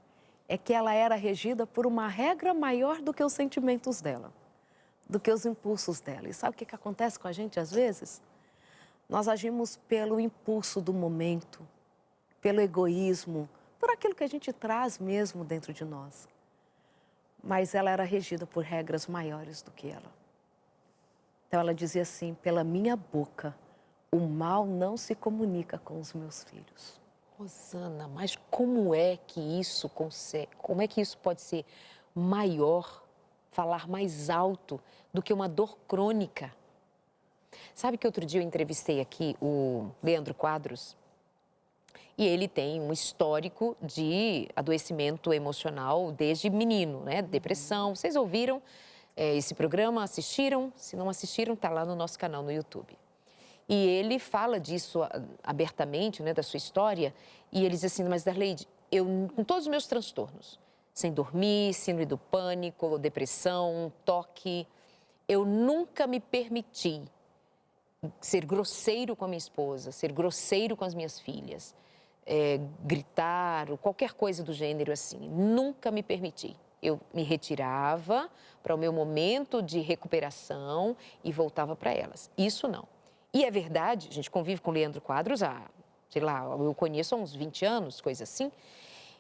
Speaker 2: é que ela era regida por uma regra maior do que os sentimentos dela, do que os impulsos dela. E sabe o que acontece com a gente às vezes? Nós agimos pelo impulso do momento, pelo egoísmo, por aquilo que a gente traz mesmo dentro de nós. Mas ela era regida por regras maiores do que ela. Então ela dizia assim: pela minha boca, o mal não se comunica com os meus filhos.
Speaker 1: Rosana, mas como é que isso pode ser maior, falar mais alto do que uma dor crônica? Sabe que outro dia eu entrevistei aqui o Leandro Quadros e ele tem um histórico de adoecimento emocional desde menino, né? Depressão. Vocês ouviram esse programa? Assistiram? Se não assistiram, está lá no nosso canal no YouTube. E ele fala disso abertamente, né, da sua história, e ele diz assim: mas Darleide, eu, com todos os meus transtornos, sem dormir, síndrome do pânico, depressão, toque, eu nunca me permiti ser grosseiro com a minha esposa, ser grosseiro com as minhas filhas, gritar, ou qualquer coisa do gênero assim, nunca me permiti. Eu me retirava para o meu momento de recuperação e voltava para elas. Isso não. E é verdade, a gente convive com o Leandro Quadros há, sei lá, eu conheço há uns 20 anos, coisa assim.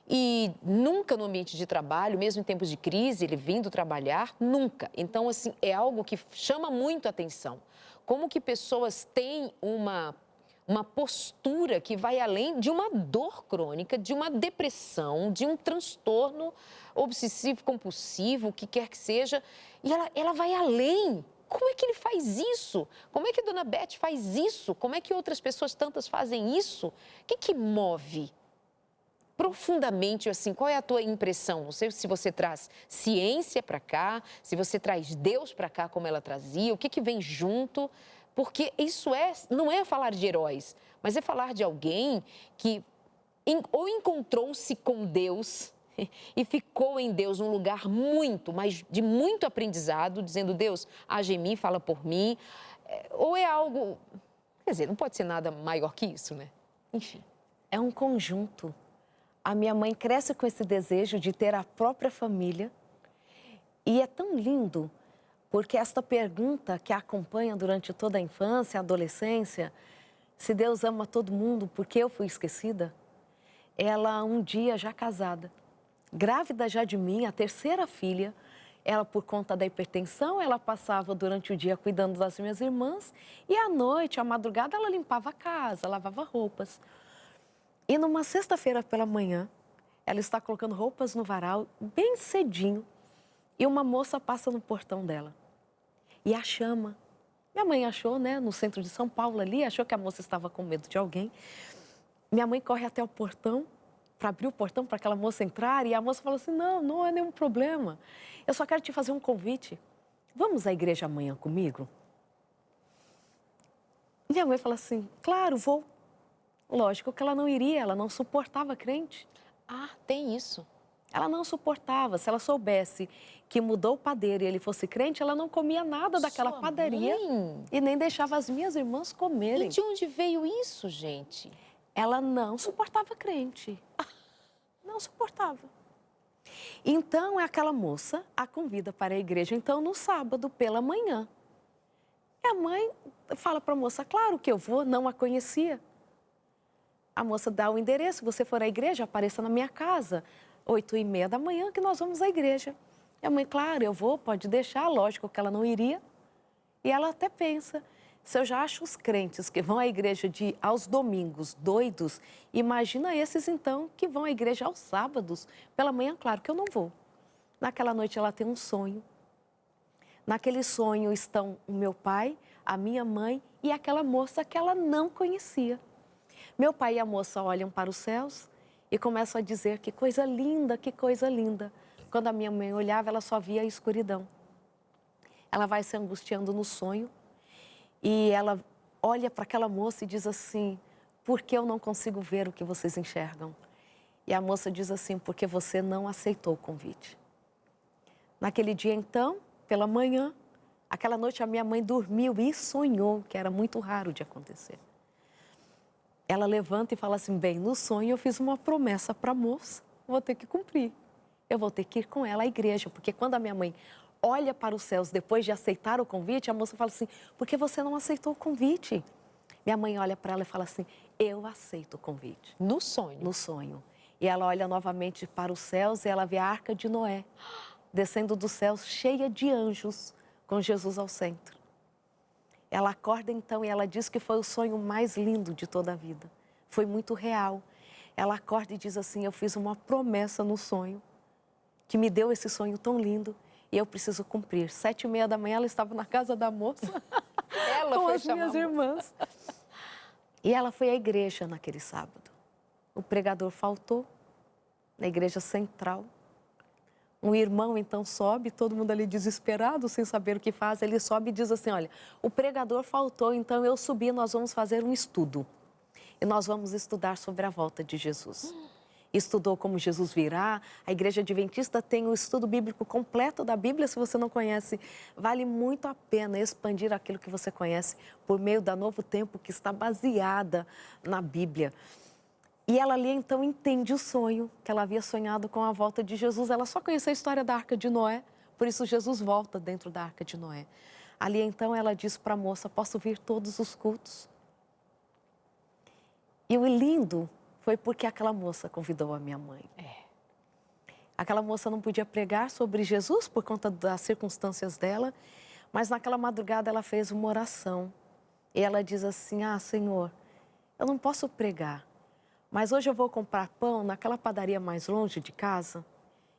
Speaker 1: E nunca no ambiente de trabalho, mesmo em tempos de crise, ele vindo trabalhar, nunca. Então, assim, é algo que chama muito a atenção. Como que pessoas têm uma postura que vai além de uma dor crônica, de uma depressão, de um transtorno obsessivo, compulsivo, o que quer que seja, e ela vai além. Como é que ele faz isso? Como é que a dona Beth faz isso? Como é que outras pessoas tantas fazem isso? O que move? Profundamente, assim, qual é a tua impressão? Não sei se você traz ciência para cá, se você traz Deus para cá, como ela trazia, o que vem junto, porque isso não é falar de heróis, mas é falar de alguém que ou encontrou-se com Deus e ficou em Deus num lugar de muito aprendizado, dizendo: Deus, age em mim, fala por mim, ou é algo, quer dizer, não pode ser nada maior que isso, né? Enfim.
Speaker 2: É um conjunto. A minha mãe cresce com esse desejo de ter a própria família. E é tão lindo, porque esta pergunta que a acompanha durante toda a infância, a adolescência, se Deus ama todo mundo, por que eu fui esquecida? Ela, um dia já casada, grávida já de mim, a terceira filha, ela, por conta da hipertensão, ela passava durante o dia cuidando das minhas irmãs e à noite, à madrugada, ela limpava a casa, lavava roupas. E numa sexta-feira pela manhã, ela está colocando roupas no varal, bem cedinho, e uma moça passa no portão dela e a chama. Minha mãe achou, né, no centro de São Paulo ali, achou que a moça estava com medo de alguém. Minha mãe corre até o portão, para abrir o portão para aquela moça entrar, e a moça falou assim: não é nenhum problema, eu só quero te fazer um convite. Vamos à igreja amanhã comigo? Minha mãe falou assim: claro, vou. Lógico que ela não iria, ela não suportava crente.
Speaker 1: Ah, tem isso.
Speaker 2: Ela não suportava. Se ela soubesse que mudou o padeiro e ele fosse crente, ela não comia nada daquela
Speaker 1: Sua
Speaker 2: padaria
Speaker 1: mãe?
Speaker 2: e nem deixava as minhas irmãs comerem.
Speaker 1: E de onde veio isso, gente?
Speaker 2: Ela não suportava crente. Não suportava. Então, aquela moça a convida para a igreja, então, no sábado, pela manhã. E a mãe fala para a moça: claro que eu vou, não a conhecia. A moça dá o endereço: você for à igreja, apareça na minha casa, 8h30 da manhã, que nós vamos à igreja. E a mãe: claro, eu vou, pode deixar, lógico que ela não iria. E ela até pensa: se eu já acho os crentes que vão à igreja aos domingos doidos, imagina esses então que vão à igreja aos sábados. Pela manhã, claro que eu não vou. Naquela noite ela tem um sonho. Naquele sonho estão o meu pai, a minha mãe e aquela moça que ela não conhecia. Meu pai e a moça olham para os céus e começam a dizer: que coisa linda, que coisa linda. Quando a minha mãe olhava, ela só via a escuridão. ela vai se angustiando no sonho e ela olha para aquela moça e diz assim: por que eu não consigo ver o que vocês enxergam? E a moça diz assim: porque você não aceitou o convite. Naquele dia, então, pela manhã, aquela noite a minha mãe dormiu e sonhou, que era muito raro de acontecer. Ela levanta e fala assim: bem, no sonho eu fiz uma promessa para a moça, vou ter que cumprir. Eu vou ter que ir com ela à igreja, porque quando a minha mãe olha para os céus depois de aceitar o convite, a moça fala assim: por que você não aceitou o convite? Minha mãe olha para ela e fala assim: eu aceito o convite.
Speaker 1: No sonho?
Speaker 2: No sonho. E ela olha novamente para os céus e ela vê a Arca de Noé, descendo dos céus, cheia de anjos, com Jesus ao centro. Ela acorda então e ela diz que foi o sonho mais lindo de toda a vida. Foi muito real. Ela acorda e diz assim: eu fiz uma promessa no sonho, que me deu esse sonho tão lindo e eu preciso cumprir. 7h30 da manhã ela estava na casa da moça,
Speaker 1: Ela
Speaker 2: com
Speaker 1: foi
Speaker 2: as minhas
Speaker 1: chamar a moça.
Speaker 2: irmãs. E ela foi à igreja naquele sábado. O pregador faltou na igreja central. Um irmão então sobe, todo mundo ali desesperado, sem saber o que faz. Ele sobe e diz assim: olha, o pregador faltou, então eu subi, nós vamos fazer um estudo. E nós vamos estudar sobre a volta de Jesus. Estudou como Jesus virá. A Igreja Adventista tem o estudo bíblico completo da Bíblia. Se você não conhece, vale muito a pena expandir aquilo que você conhece por meio da Novo Tempo, que está baseada na Bíblia. E ela ali então entende o sonho que ela havia sonhado com a volta de Jesus. Ela só conhecia a história da Arca de Noé, por isso Jesus volta dentro da Arca de Noé. Ali então ela diz para a moça: posso vir todos os cultos? E o lindo foi porque aquela moça convidou a minha mãe. Aquela moça não podia pregar sobre Jesus por conta das circunstâncias dela, mas naquela madrugada ela fez uma oração. E ela diz assim: ah, Senhor, eu não posso pregar, mas hoje eu vou comprar pão naquela padaria mais longe de casa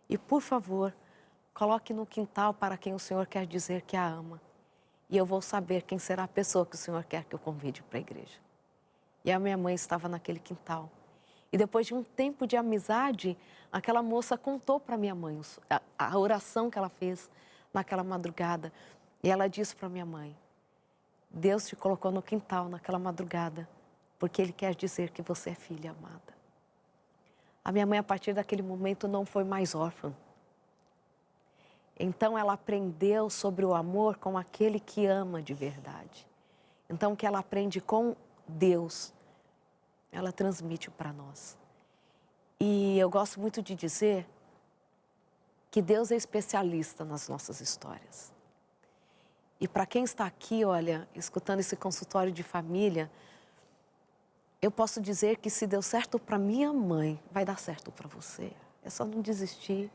Speaker 2: e, por favor, coloque no quintal para quem o Senhor quer dizer que a ama. E eu vou saber quem será a pessoa que o Senhor quer que eu convide para a igreja. E a minha mãe estava naquele quintal. E depois de um tempo de amizade, aquela moça contou para minha mãe a oração que ela fez naquela madrugada. E ela disse para minha mãe: Deus te colocou no quintal naquela madrugada, porque Ele quer dizer que você é filha amada. A minha mãe, a partir daquele momento, não foi mais órfã. Então, ela aprendeu sobre o amor com aquele que ama de verdade. Então, o que ela aprende com Deus, ela transmite para nós. E eu gosto muito de dizer que Deus é especialista nas nossas histórias. E para quem está aqui, olha, escutando esse consultório de família, eu posso dizer que se deu certo para minha mãe, vai dar certo para você. É só não desistir,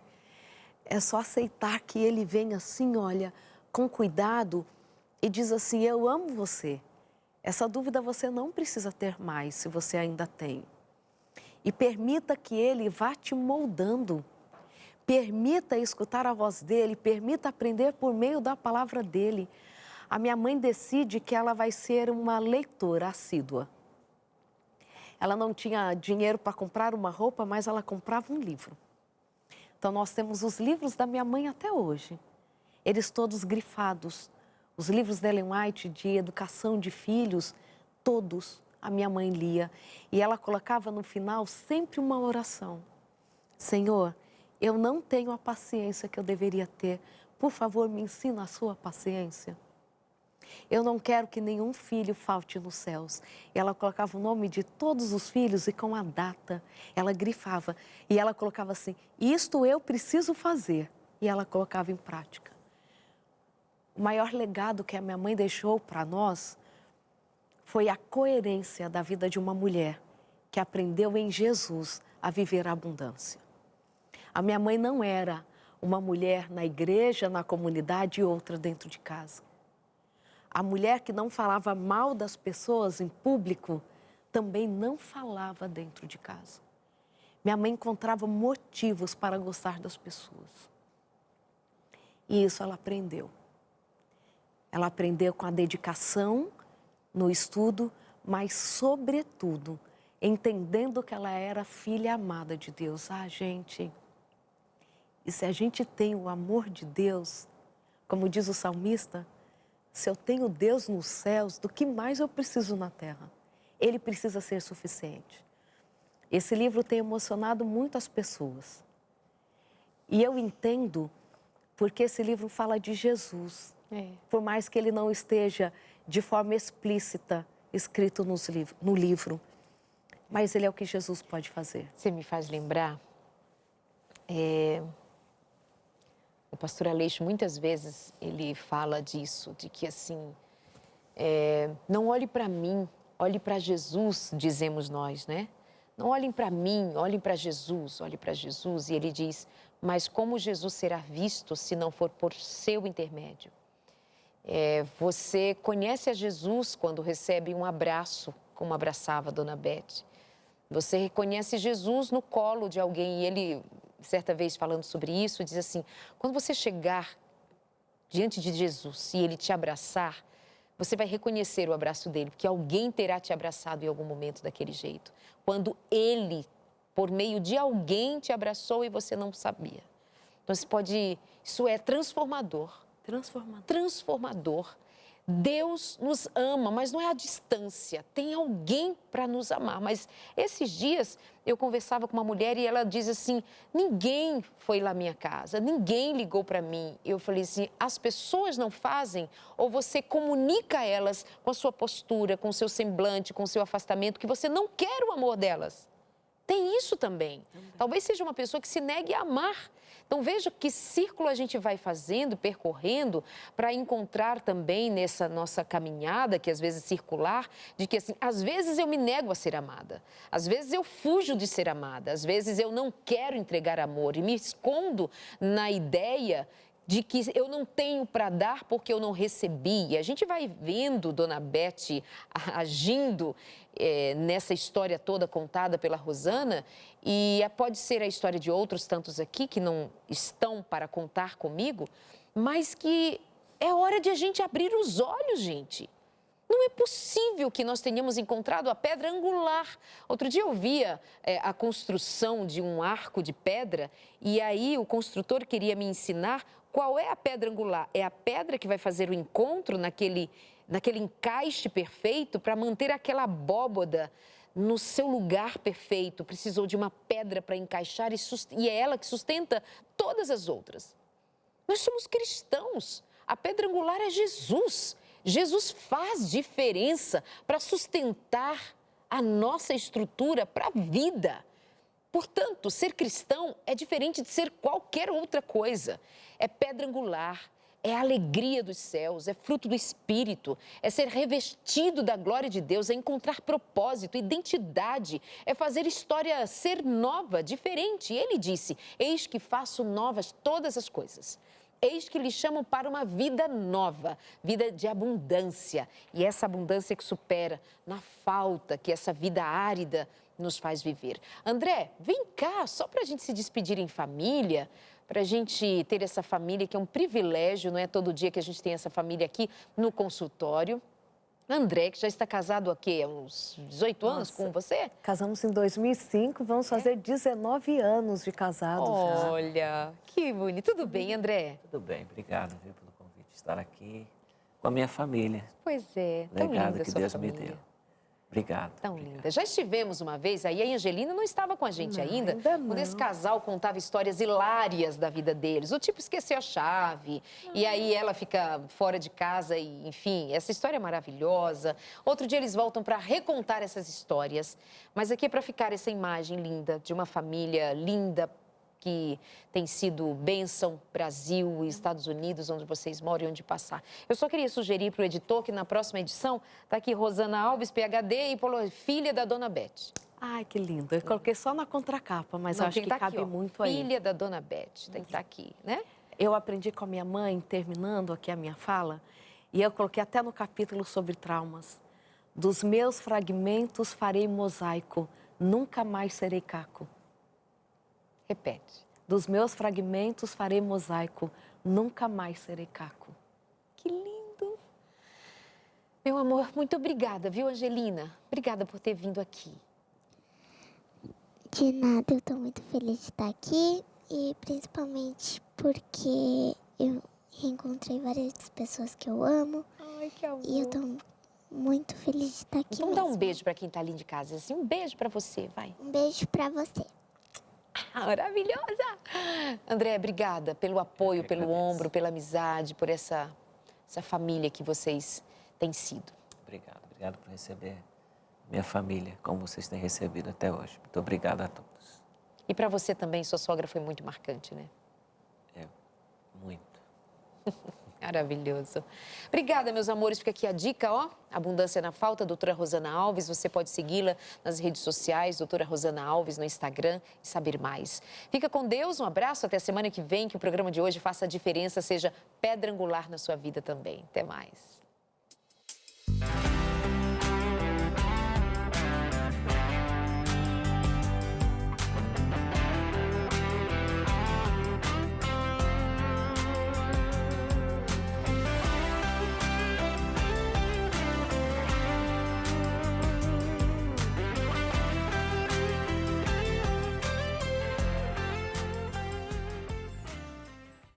Speaker 2: é só aceitar que Ele vem assim, olha, com cuidado e diz assim: eu amo você. Essa dúvida você não precisa ter mais, se você ainda tem. E permita que Ele vá te moldando. Permita escutar a voz dEle, permita aprender por meio da palavra dEle. A minha mãe decide que ela vai ser uma leitora assídua. Ela não tinha dinheiro para comprar uma roupa, mas ela comprava um livro. Então, nós temos os livros da minha mãe até hoje. Eles todos grifados. Os livros da Ellen White de educação de filhos, todos a minha mãe lia. E ela colocava no final sempre uma oração: Senhor, eu não tenho a paciência que eu deveria ter. Por favor, me ensina a sua paciência. Eu não quero que nenhum filho falte nos céus. E ela colocava o nome de todos os filhos e com a data. Ela grifava e ela colocava assim: isto eu preciso fazer. E ela colocava em prática. O maior legado que a minha mãe deixou para nós foi a coerência da vida de uma mulher que aprendeu em Jesus a viver a abundância. A minha mãe não era uma mulher na igreja, na comunidade e outra dentro de casa. A mulher que não falava mal das pessoas em público também não falava dentro de casa. Minha mãe encontrava motivos para gostar das pessoas. E isso ela aprendeu. Ela aprendeu com a dedicação no estudo, mas, sobretudo, entendendo que ela era filha amada de Deus. Ah, gente, e se a gente tem o amor de Deus, Como diz o salmista, se eu tenho Deus nos céus, do que mais eu preciso na terra? Ele precisa ser suficiente. Esse livro tem emocionado muitas pessoas. E eu entendo porque esse livro fala de Jesus. Por mais que ele não esteja de forma explícita escrito no livro. Mas ele é o que Jesus pode fazer.
Speaker 1: Você me faz lembrar, o pastor Aleixo, muitas vezes, ele fala disso, de que assim, não olhe para mim, olhe para Jesus, dizemos nós, né? Não olhem para mim, olhem para Jesus, olhe para Jesus. E ele diz, mas como Jesus será visto se não for por seu intermédio? Você conhece a Jesus quando recebe um abraço, como abraçava a Dona Beth. Você reconhece Jesus no colo de alguém. E ele, certa vez falando sobre isso, diz assim, quando você chegar diante de Jesus e ele te abraçar, você vai reconhecer o abraço dele, porque alguém terá te abraçado em algum momento daquele jeito. Quando ele, por meio de alguém, te abraçou e você não sabia. Então, isso é transformador. Transformador. Deus nos ama, mas não é a distância. Tem alguém para nos amar. Mas esses dias eu conversava com uma mulher e ela diz assim, ninguém foi lá à minha casa, ninguém ligou para mim. Eu falei assim, as pessoas não fazem ou você comunica a elas com a sua postura, com o seu semblante, com o seu afastamento, que você não quer o amor delas. Tem isso também. Talvez seja uma pessoa que se negue a amar. Então, veja que círculo a gente vai fazendo, percorrendo, para encontrar também nessa nossa caminhada, que às vezes é circular, de que, assim, às vezes eu me nego a ser amada, às vezes eu fujo de ser amada, às vezes eu não quero entregar amor e me escondo na ideia de que eu não tenho para dar porque eu não recebi. E a gente vai vendo Dona Beth agindo nessa história toda contada pela Rosana, e pode ser a história de outros tantos aqui que não estão para contar comigo, mas que é hora de a gente abrir os olhos, gente. Não é possível que nós tenhamos encontrado a pedra angular. Outro dia eu via a construção de um arco de pedra e aí o construtor queria me ensinar qual é a pedra angular. É a pedra que vai fazer o encontro naquele encaixe perfeito para manter aquela abóboda no seu lugar perfeito. Precisou de uma pedra para encaixar e é ela que sustenta todas as outras. Nós somos cristãos. A pedra angular é Jesus. Jesus faz diferença para sustentar a nossa estrutura para a vida. Portanto, ser cristão é diferente de ser qualquer outra coisa. É pedra angular, é a alegria dos céus, é fruto do Espírito, é ser revestido da glória de Deus, é encontrar propósito, identidade, é fazer história ser nova, diferente. Ele disse, eis que faço novas todas as coisas. Eis que lhe chamam para uma vida nova, vida de abundância. E essa abundância que supera na falta que essa vida árida nos faz viver. André, vem cá, só para a gente se despedir em família, para a gente ter essa família que é um privilégio, não é todo dia que a gente tem essa família aqui no consultório. André, que já está casado há quê? Uns 18 anos com você?
Speaker 2: Casamos em 2005, vamos fazer 19 anos de casados já.
Speaker 1: Olha, que bonito. Tudo bem, André?
Speaker 4: Tudo bem, obrigado viu, pelo convite de estar aqui com a minha família.
Speaker 1: Pois é, tão
Speaker 4: Legado
Speaker 1: linda a
Speaker 4: que
Speaker 1: sua
Speaker 4: Deus
Speaker 1: família.
Speaker 4: me deu. Obrigado.
Speaker 1: Tão
Speaker 4: obrigado.
Speaker 1: linda. Já estivemos uma vez, aí a Angelina não estava com a gente ainda,
Speaker 2: não.
Speaker 1: quando esse casal contava histórias hilárias da vida deles. O tipo esqueceu a chave, e aí ela fica fora de casa, e enfim, essa história é maravilhosa. Outro dia eles voltam para recontar essas histórias, mas aqui é para ficar essa imagem linda de uma família linda, que tem sido bênção, Brasil e Estados Unidos, onde vocês moram e onde passar. Eu só queria sugerir para o editor que na próxima edição está aqui Rosana Alves, PhD e filha da Dona Beth.
Speaker 2: Ai, que lindo. Eu coloquei só na contracapa, mas
Speaker 1: Não,
Speaker 2: eu acho
Speaker 1: tem
Speaker 2: que
Speaker 1: tá
Speaker 2: cabe
Speaker 1: aqui, ó,
Speaker 2: muito aí.
Speaker 1: Filha da Dona Beth, tem que estar aqui, né?
Speaker 2: Eu aprendi com a minha mãe, terminando aqui a minha fala, e eu coloquei até no capítulo sobre traumas. Dos meus fragmentos farei mosaico, nunca mais serei caco.
Speaker 1: Repete.
Speaker 2: Dos meus fragmentos farei mosaico, nunca mais serei caco.
Speaker 1: Que lindo. Meu amor, muito obrigada, viu, Angelina? Obrigada por ter vindo aqui.
Speaker 3: De nada, eu tô muito feliz de estar aqui e principalmente porque Reencontrei várias pessoas que eu amo.
Speaker 1: Ai, que amor.
Speaker 3: E eu tô muito feliz de estar aqui.
Speaker 1: Então dá um
Speaker 3: mesmo.
Speaker 1: beijo para quem tá ali de casa. Assim, um beijo para você, vai.
Speaker 3: Um beijo pra você.
Speaker 1: Maravilhosa! André, obrigada pelo apoio, pelo
Speaker 4: agradeço.
Speaker 1: ombro, pela amizade, por essa família que vocês têm sido.
Speaker 4: Obrigado por receber minha família, como vocês têm recebido até hoje. Muito obrigado a todos.
Speaker 1: E para você também, sua sogra foi muito marcante, né?
Speaker 4: Muito.
Speaker 1: Maravilhoso. Obrigada, meus amores. Fica aqui a dica, ó. Abundância na Falta, doutora Rosana Alves. Você pode segui-la nas redes sociais, doutora Rosana Alves, no Instagram e saber mais. Fica com Deus, um abraço, até a semana que vem. Que o programa de hoje faça a diferença, seja pedra angular na sua vida também. Até mais.